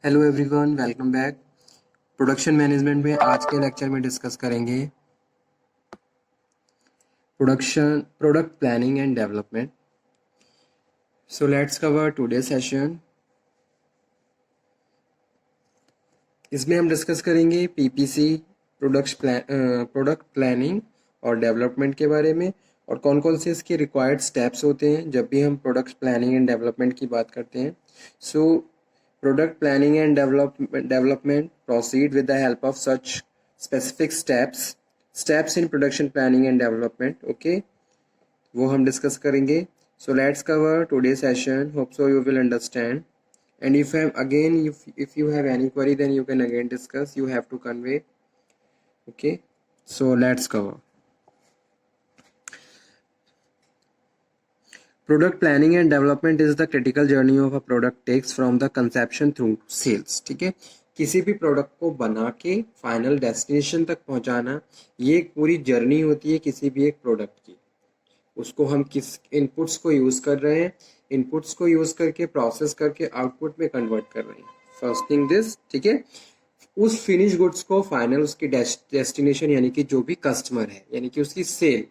Hello everyone, welcome back. Production management में आज के लेक्चर में डिस्कस करेंगे product planning and development. So let's cover today session. इसमें हम डिस्कस करेंगे पीपीसी, प्रोडक्ट प्लानिंग और डेवलपमेंट के बारे में, और कौन कौन से इसके रिक्वायर्ड स्टेप्स होते हैं जब भी हम प्रोडक्ट प्लानिंग एंड डेवलपमेंट की बात करते हैं। So product planning and development proceed with the help of such specific steps in production planning and development. Okay, वो हम डिस्कस करेंगे। So let's cover today session, hope so you will understand, and if you have any query, then you can again discuss, you have to convey. Okay, so let's cover product planning and development is the critical journey of a product takes from the conception through sales। ठीक है, किसी भी product को बना के final destination तक पहुंचाना, ये एक पूरी जर्नी होती है किसी भी एक प्रोडक्ट की। उसको हम किस इनपुट्स को यूज़ कर रहे हैं, इनपुट्स को यूज़ करके प्रोसेस करके आउटपुट में कन्वर्ट कर रहे हैं। फर्स्ट थिंग दिस, ठीक है। उस फिनिश गुड्स को फाइनल उसकी डेस्टिनेशन यानी कि जो भी कस्टमर है, यानी कि उसकी सेल।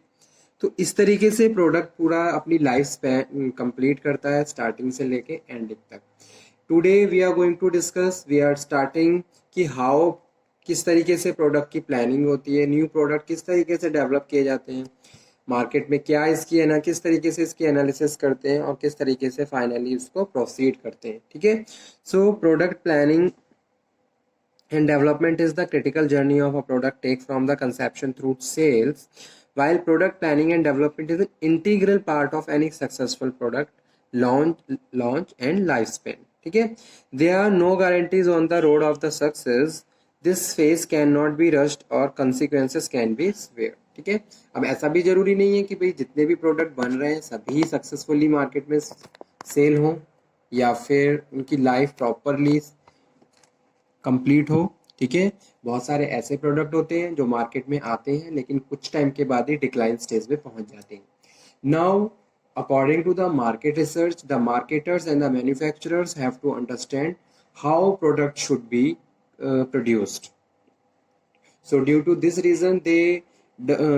तो इस तरीके से प्रोडक्ट पूरा अपनी लाइफ स्पैन कंप्लीट करता है, स्टार्टिंग से लेके एंडिंग तक। Today we are going to discuss, we are starting कि हाउ, किस तरीके से प्रोडक्ट की प्लानिंग होती है, न्यू प्रोडक्ट किस तरीके से डेवलप किए जाते हैं, मार्केट में क्या इसकी है ना, किस तरीके से इसकी एनालिसिस करते हैं और किस तरीके से फाइनली उसको प्रोसीड करते हैं। ठीक है, so product planning and development is the critical journey of a product take from the conception through sales, while product planning and development is an integral part of any successful product launch and lifespan। ठीक है, there are no guarantees on the road of the success, this phase cannot be rushed or consequences can be severe। ठीक है, अब ऐसा भी जरूरी नहीं है कि भाई जितने भी प्रोडक्ट बन रहे हैं सभी सक्सेसफुली मार्केट में सेल हो या फिर उनकी लाइफ प्रॉपरली कंप्लीट हो। ठीक है, बहुत सारे ऐसे प्रोडक्ट होते हैं जो मार्केट में आते हैं लेकिन कुछ टाइम के बाद ही डिक्लाइन स्टेज पे पहुंच जाते हैं। Now according to the market research, the marketers and the manufacturers have to understand how product should be produced. So due to this reason, they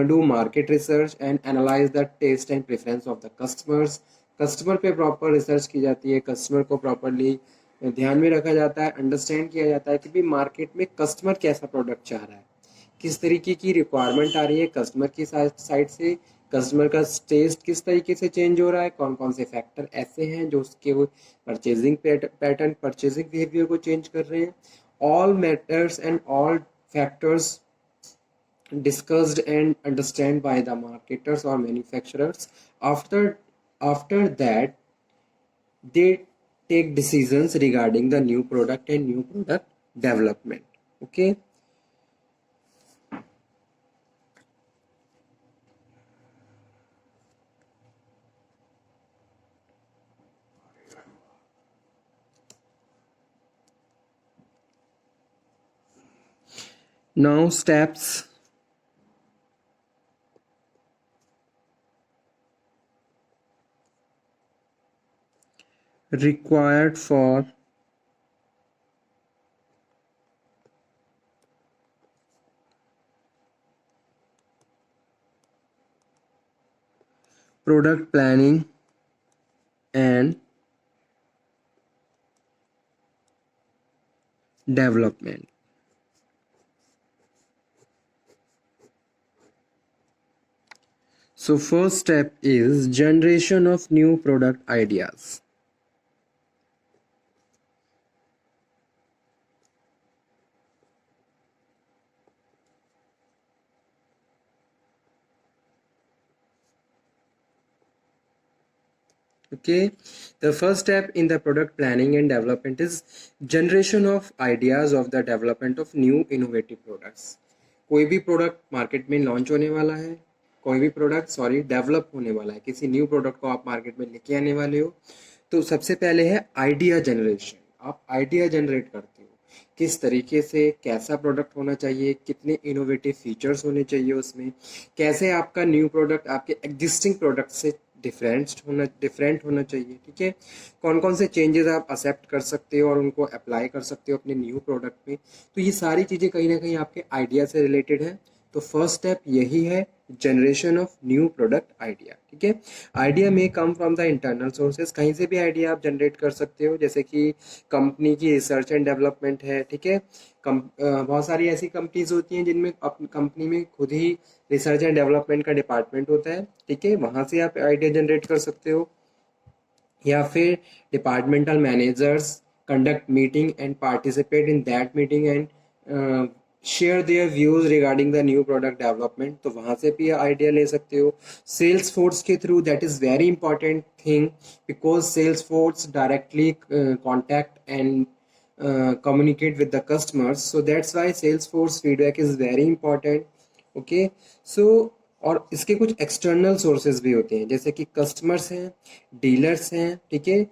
do market research and analyze the taste and preference of the customers। Customer पे proper research की जाती है, customer को properly ध्यान में रखा जाता है, अंडरस्टैंड किया जाता है कि भी मार्केट में कस्टमर कैसा प्रोडक्ट चाह रहा है, किस तरीके की रिक्वायरमेंट आ रही है कस्टमर की साइड से, कस्टमर का टेस्ट किस तरीके से चेंज हो रहा है, कौन कौन से फैक्टर ऐसे हैं जो उसके वो परचेजिंग पैटर्न, परचेजिंग बिहेवियर को चेंज कर रहे हैं। All matters and all factors discussed and understand by the marketers or manufacturers. After that, they take decisions regarding the new product and new product development। Okay, now steps required for product planning and development। So first step is generation of new product ideas। Okay, the first step in the product planning and development is generation of ideas of the development of new innovative products। कोई भी product market में launch होने वाला है, कोई भी product develop होने वाला है, किसी न्यू प्रोडक्ट को आप मार्केट में लेके आने वाले हो, तो सबसे पहले है आइडिया जनरेशन। आप आइडिया जनरेट करते हो किस तरीके से कैसा प्रोडक्ट होना चाहिए, कितने इनोवेटिव फीचर्स होने चाहिए उसमें, कैसे आपका न्यू प्रोडक्ट आपके एग्जिस्टिंग प्रोडक्ट से डिफरेंट होना चाहिए, ठीक है। कौन कौन से चेंजेस आप एक्सेप्ट कर सकते हो और उनको अप्लाई कर सकते हो अपने न्यू प्रोडक्ट में, तो ये सारी चीज़ें कहीं ना कहीं आपके आइडिया से रिलेटेड है। तो फर्स्ट स्टेप यही है, generation of new product idea, ठीक है। आइडिया में come from the internal sources, कहीं से भी आइडिया आप जनरेट कर सकते हो, जैसे कि कंपनी की रिसर्च एंड डेवलपमेंट है, ठीक है। बहुत सारी ऐसी कंपनीज होती हैं जिनमें कंपनी में खुद ही रिसर्च एंड डेवलपमेंट का डिपार्टमेंट होता है, ठीक है, वहाँ से आप आइडिया जनरेट कर सकते हो। या फिर departmental managers conduct meeting and participate in that meeting and share their views regarding the new product development, तो वहाँ से भी आइडिया ले सकते हो। सेल्स फोर्स के थ्रू, that is very important thing, because sales force directly contact and communicate with the customers, so that's why Salesforce feedback is very important, okay। so और इसके कुछ एक्सटर्नल सोर्सेज भी होते हैं, जैसे कि कस्टमर्स हैं, डीलर्स हैं, ठीक है।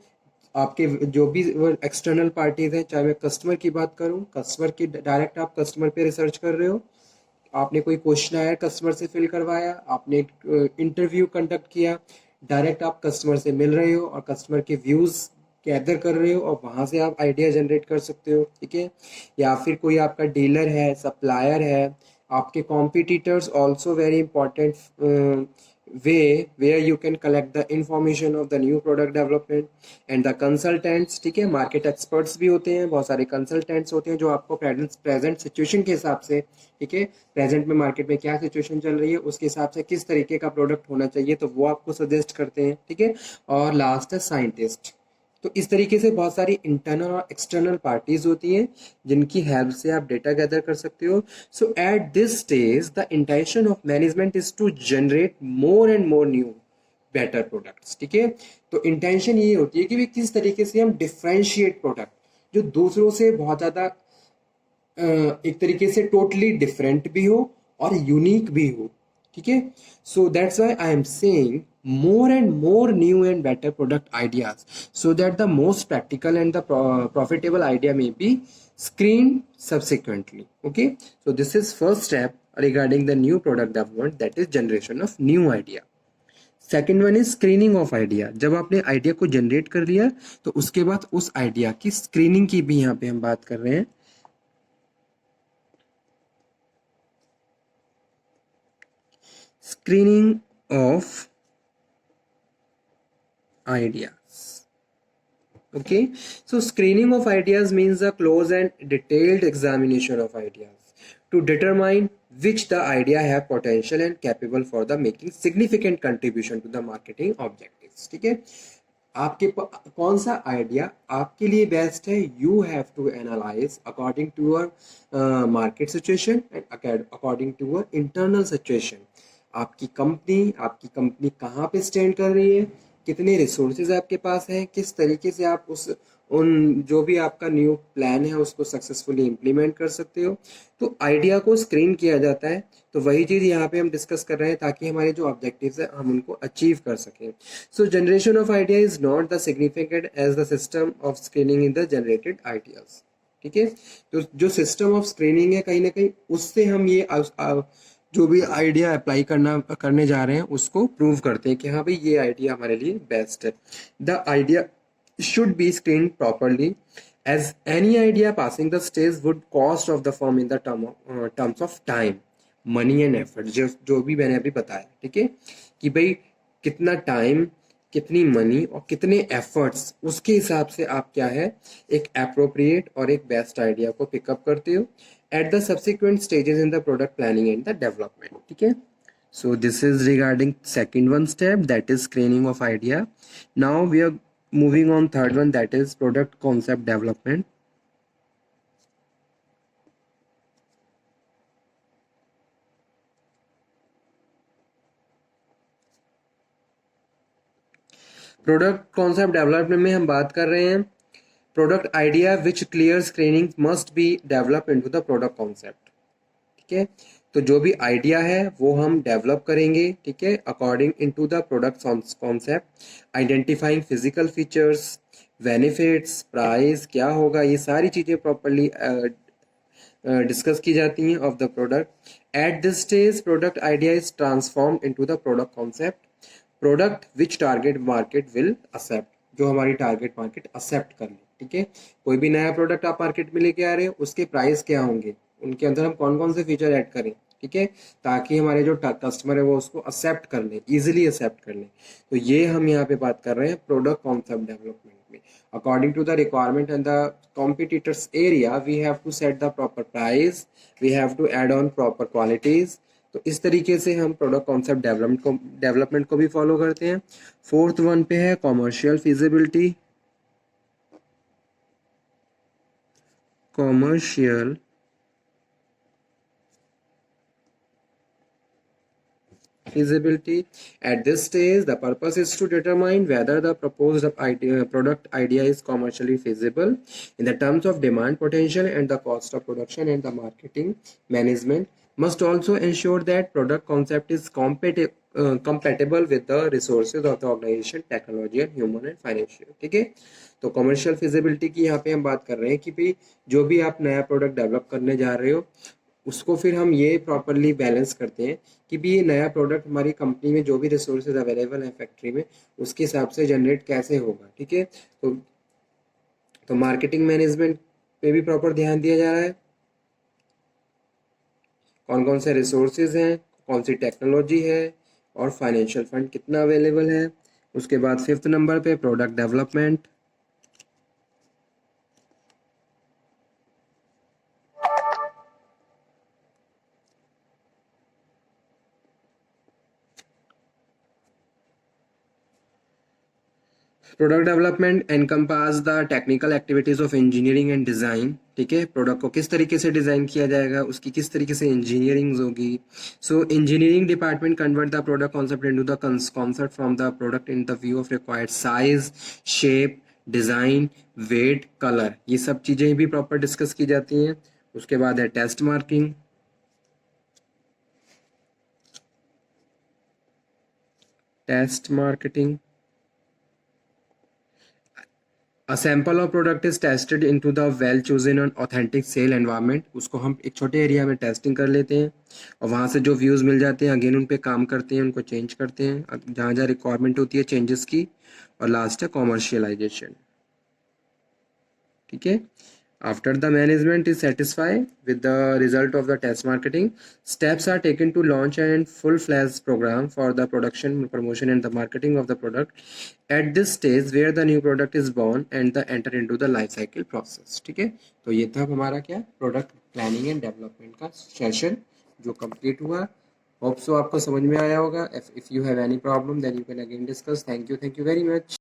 आपके जो भी एक्सटर्नल पार्टीज हैं, चाहे मैं कस्टमर की बात करूं, कस्टमर की डायरेक्ट आप कस्टमर पे रिसर्च कर रहे हो, आपने कोई क्वेश्चन आया कस्टमर से फिल करवाया, आपने इंटरव्यू कंडक्ट किया, डायरेक्ट आप कस्टमर से मिल रहे हो और कस्टमर के व्यूज़ गैदर कर रहे हो और वहाँ से आप आइडिया जनरेट कर सकते हो, ठीक है। या फिर कोई आपका डीलर है, सप्लायर है, आपके competitors also very important way where you can collect the information of the new product development and the consultants, ठीक है। मार्केट एक्सपर्ट्स भी होते हैं, बहुत सारे कंसल्टेंट्स होते हैं जो आपको प्रेजेंट सिचुएशन के हिसाब से, ठीक है, प्रेजेंट में मार्केट में क्या सिचुएशन चल रही है उसके हिसाब से किस तरीके का प्रोडक्ट होना चाहिए, तो वो आपको सजेस्ट करते हैं, ठीक है। और लास्ट है साइंटिस्ट। तो इस तरीके से बहुत सारी इंटरनल और एक्सटर्नल पार्टीज होती हैं जिनकी हेल्प से आप डेटा गैदर कर सकते हो। So at this stage the intention of management is to generate more and more new better products, ठीक है। तो इंटेंशन ये होती है कि भी किस तरीके से हम डिफ्रेंशिएट प्रोडक्ट जो दूसरों से बहुत ज़्यादा एक तरीके से टोटली डिफरेंट भी हो और यूनिक भी हो, ठीक है। So that's why I am saying more and more new and better product ideas, so that the most practical and the profitable idea may be screened subsequently, okay। so this is first step regarding the new product development, that is generation of new idea। Second one is screening of idea. जब आपने idea को generate कर लिया तो उसके बाद उस idea की स्क्रीनिंग की भी यहाँ पे हम बात कर रहे हैं। Screening of ideas, okay। so screening of ideas means a close and detailed examination of ideas to determine which the idea have potential and capable for the making significant contribution to the marketing objectives, ठीक है। आपके कौन सा idea आपके लिए best है, you have to analyse according to your market situation and according to your internal situation. आपकी company कहाँ पे स्टैंड कर रही है, कितने रिसोर्सेज आपके पास हैं, किस तरीके से आप उन जो भी आपका न्यू प्लान है उसको सक्सेसफुली इम्प्लीमेंट कर सकते हो। तो आइडिया को स्क्रीन किया जाता है, तो वही चीज़ यहाँ पे हम डिस्कस कर रहे हैं ताकि हमारे जो ऑब्जेक्टिव्स है हम उनको अचीव कर सकें। So generation of idea is not the significant as the system of screening in the generated ideas, ठीक है। तो जो सिस्टम ऑफ स्क्रीनिंग है कहीं ना कहीं उससे हम ये जो भी आइडिया अप्लाई करने जा रहे हैं उसको प्रूव करते हैं कि हाँ भाई ये आइडिया हमारे लिए बेस्ट है। The idea should be screen properly as any idea passing the stage would cost of the firm in the terms of time, money and effort, जो भी मैंने अभी बताया, ठीक है, कि भाई कितना टाइम, कितनी मनी और कितने एफर्ट्स, उसके हिसाब से आप क्या है एक एप्रोप्रिएट और एक बेस्ट आइडिया को पिकअप करते हो at the subsequent stages in the product planning and the development, ठीक है। so this is regarding second one step, that is screening of idea। now we are moving on third one, that is product concept development। Product concept development में हम बात कर रहे हैं product idea which clear screening must be develop into the product concept, ठीक है। तो जो भी आइडिया है वो हम डेवलप करेंगे, ठीक है, according into the product concept, identifying physical features, benefits, price क्या होगा, ये सारी चीज़ें प्रॉपरली डिस्कस की जाती हैं of the product. At this stage product idea is transform into the product concept. Product which target market will accept, जो हमारी टारगेट मार्केट एक्सेप्ट कर ले, ठीक है। कोई भी नया प्रोडक्ट आप मार्केट में लेके आ रहे हो, उसके प्राइस क्या होंगे, उनके अंदर हम कौन कौन से फीचर ऐड करें, ठीक है, ताकि हमारे जो कस्टमर है वो उसको एक्सेप्ट कर ले, इजीली एक्सेप्ट कर ले। तो ये हम यहाँ पे बात कर रहे हैं प्रोडक्ट कॉन्सेप्ट डेवलपमेंट में। According to the requirement and the competitors area, we have to set the proper price, we have to add on proper qualities। तो इस तरीके से हम प्रोडक्ट कॉन्सेप्ट डेवलपमेंट को भी फॉलो करते हैं। फोर्थ वन पे है commercial feasibility. Commercial feasibility. At this stage, the purpose is to determine whether the proposed product idea is commercially feasible in the terms of demand potential and the cost of production, and the marketing management must also ensure that product concept is compatible with the resources of the organization, technology and human and financial। ठीक है, तो commercial feasibility की यहाँ पे हम बात कर रहे हैं कि भाई जो भी आप नया प्रोडक्ट डेवलप करने जा रहे हो उसको फिर हम ये प्रॉपरली बैलेंस करते हैं कि भी ये नया प्रोडक्ट हमारी कंपनी में जो भी रिसोर्सेज अवेलेबल है फैक्ट्री में उसके हिसाब से जनरेट कैसे होगा, ठीक है। तो मार्केटिंग मैनेजमेंट पे भी प्रॉपर ध्यान दिया जा रहा है, कौन कौन से रिसोर्सेज हैं, कौन सी टेक्नोलॉजी है और फाइनेंशियल फंड कितना अवेलेबल है। उसके बाद फिफ्थ नंबर पे product development. Product development encompass the technical activities of engineering and design. ठीक है, प्रोडक्ट को किस तरीके से डिज़ाइन किया जाएगा, उसकी किस तरीके से इंजीनियरिंग होगी। So engineering department convert the product concept into the concept from the product in the view of required size, shape, design, weight, colour, ये सब चीज़ें भी प्रॉपर डिस्कस की जाती हैं। उसके बाद है test marking. Test marketing, A sample of product is tested into the well chosen and authentic sale environment। उसको हम एक छोटे एरिया में टेस्टिंग कर लेते हैं और वहाँ से जो व्यूज़ मिल जाते हैं अगेन उन पे काम करते हैं, उनको चेंज करते हैं जहाँ जहाँ रिक्वायरमेंट होती है चेंजेस की। और लास्ट है कॉमर्शियलाइजेशन। ठीक है, after the management is satisfied with the result of the test marketing, steps are taken to launch and full-fledged program for the production, promotion and the marketing of the product at this stage where the new product is born and the enter into the life cycle process। ठीक है, तो ये था हमारा क्या product planning and development का session जो complete हुआ। होप सो आपको समझ में आया होगा। If you have any problem then you can again discuss. Thank you very much.